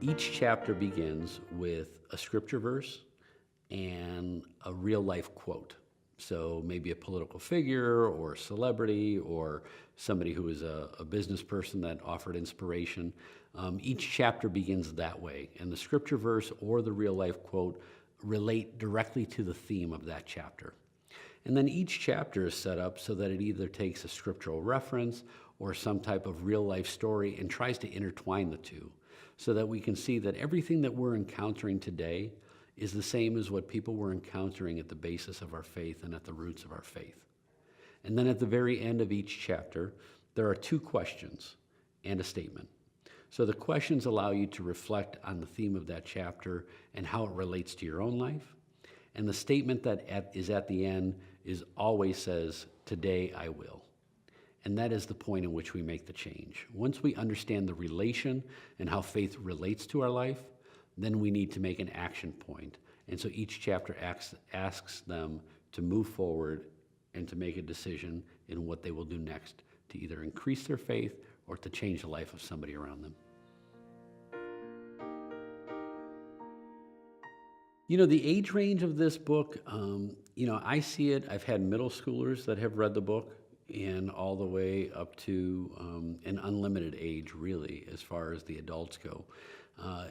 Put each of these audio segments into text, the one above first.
Each chapter begins with a scripture verse and a real life quote. So maybe a political figure or a celebrity or somebody who is a business person that offered inspiration. Each chapter begins that way, and the scripture verse or the real life quote relate directly to the theme of that chapter. And then each chapter is set up so that it either takes a scriptural reference or some type of real life story and tries to intertwine the two so that we can see that everything that we're encountering today is the same as what people were encountering at the basis of our faith and at the roots of our faith. And then at the very end of each chapter, there are two questions and a statement. So the questions allow you to reflect on the theme of that chapter and how it relates to your own life. And the statement that is at the end is always says, "Today I will." And that is the point in which we make the change. Once we understand the relation and how faith relates to our life, then we need to make an action point. And so each chapter asks them to move forward and to make a decision in what they will do next to either increase their faith or to change the life of somebody around them. The age range of this book, I see it. I've had middle schoolers that have read the book and all the way up to an unlimited age, really, as far as the adults go.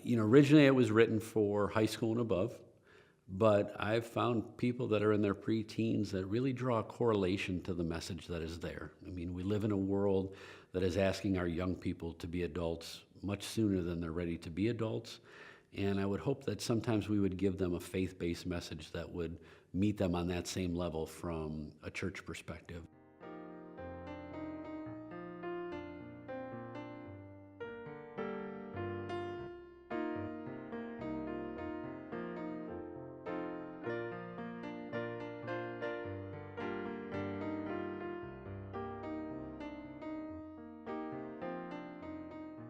Originally it was written for high school and above, but I've found people that are in their preteens that really draw a correlation to the message that is there. I mean, we live in a world that is asking our young people to be adults much sooner than they're ready to be adults. And I would hope that sometimes we would give them a faith-based message that would meet them on that same level from a church perspective.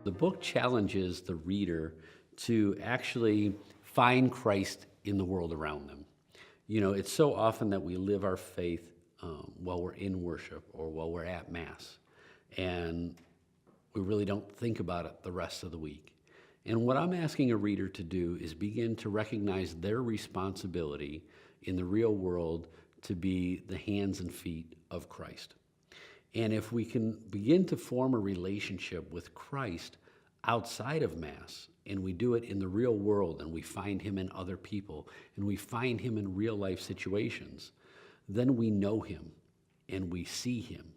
The book challenges the reader to actually find Christ in the world around them. It's so often that we live our faith while we're in worship or while we're at Mass, and we really don't think about it the rest of the week. And what I'm asking a reader to do is begin to recognize their responsibility in the real world to be the hands and feet of Christ. And if we can begin to form a relationship with Christ outside of Mass, and we do it in the real world, and we find him in other people, and we find him in real life situations, then we know him and we see him.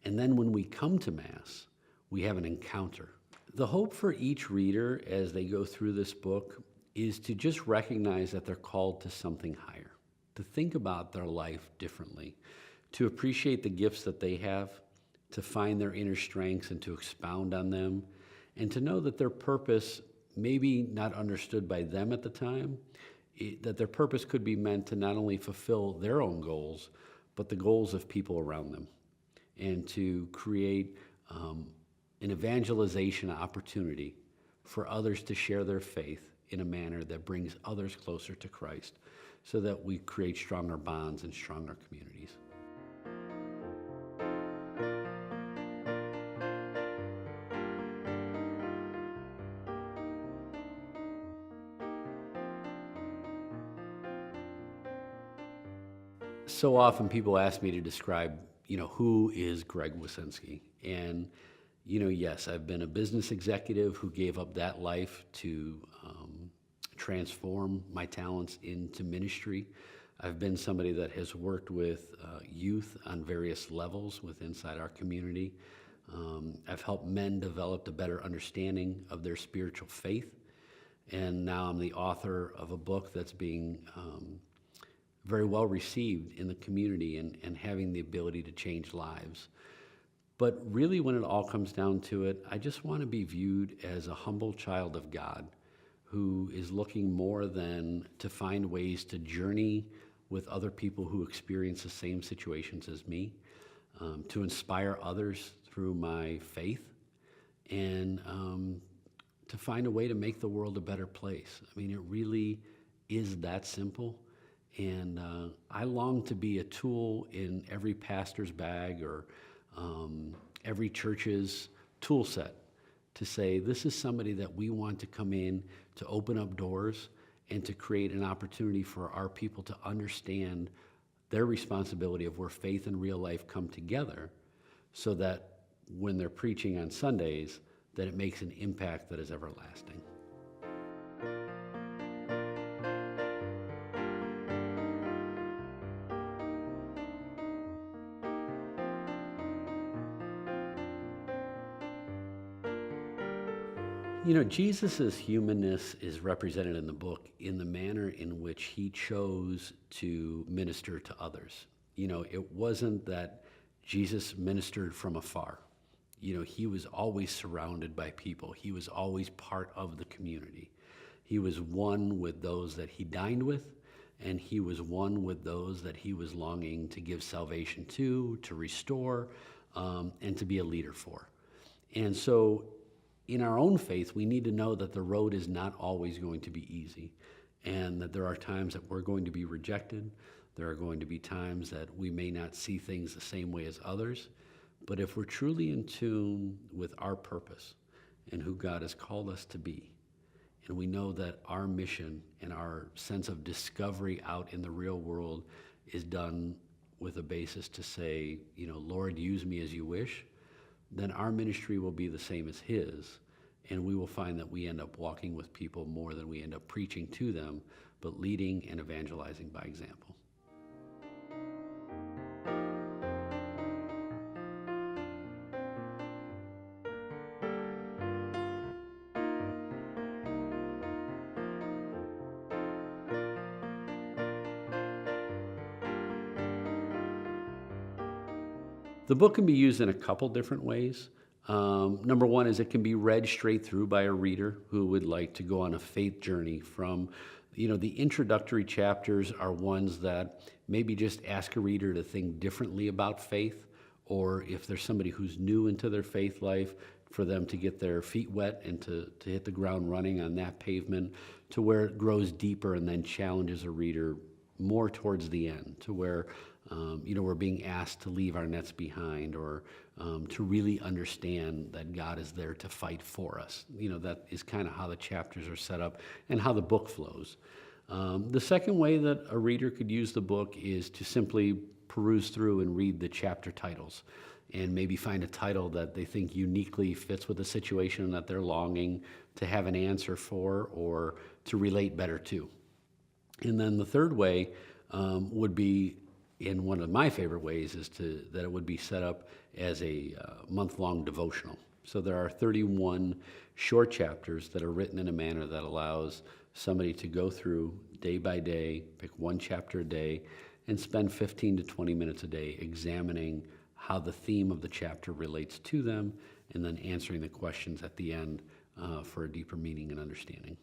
And then when we come to Mass, we have an encounter. The hope for each reader as they go through this book is to just recognize that they're called to something higher, to think about their life differently, to appreciate the gifts that they have, to find their inner strengths and to expound on them, and to know that their purpose, maybe not understood by them at the time, that their purpose could be meant to not only fulfill their own goals, but the goals of people around them, and to create an evangelization opportunity for others to share their faith in a manner that brings others closer to Christ, so that we create stronger bonds and stronger communities. So often people ask me to describe, who is Greg Wasinski? And, yes, I've been a business executive who gave up that life to transform my talents into ministry. I've been somebody that has worked with youth on various levels inside our community. I've helped men develop a better understanding of their spiritual faith. And now I'm the author of a book that's being very well received in the community and having the ability to change lives. But really, when it all comes down to it, I just want to be viewed as a humble child of God who is looking more than to find ways to journey with other people who experience the same situations as me, to inspire others through my faith, and to find a way to make the world a better place. I mean, it really is that simple. And I long to be a tool in every pastor's bag or every church's tool set to say, this is somebody that we want to come in to open up doors and to create an opportunity for our people to understand their responsibility of where faith and real life come together, so that when they're preaching on Sundays, that it makes an impact that is everlasting. You know, Jesus' humanness is represented in the book in the manner in which he chose to minister to others. You know, it wasn't that Jesus ministered from afar. You know, he was always surrounded by people. He was always part of the community. He was one with those that he dined with, and he was one with those that he was longing to give salvation to restore, and to be a leader for. And so in our own faith, we need to know that the road is not always going to be easy, and that there are times that we're going to be rejected. There are going to be times that we may not see things the same way as others. But if we're truly in tune with our purpose and who God has called us to be, and we know that our mission and our sense of discovery out in the real world is done with a basis to say, you know, Lord, use me as you wish, then our ministry will be the same as his, and we will find that we end up walking with people more than we end up preaching to them, but leading and evangelizing by example. The book can be used in a couple different ways. Number one is it can be read straight through by a reader who would like to go on a faith journey from, you know, the introductory chapters are ones that maybe just ask a reader to think differently about faith, or if there's somebody who's new into their faith life, for them to get their feet wet and to hit the ground running on that pavement, to where it grows deeper and then challenges a reader more towards the end, to where you know, we're being asked to leave our nets behind, or to really understand that God is there to fight for us. You know, that is kind of how the chapters are set up and how the book flows. The second way that a reader could use the book is to simply peruse through and read the chapter titles, and maybe find a title that they think uniquely fits with the situation that they're longing to have an answer for or to relate better to. And then the third way would be, in one of my favorite ways, is that it would be set up as a month-long devotional. So there are 31 short chapters that are written in a manner that allows somebody to go through day by day, pick one chapter a day, and spend 15 to 20 minutes a day examining how the theme of the chapter relates to them, and then answering the questions at the end for a deeper meaning and understanding.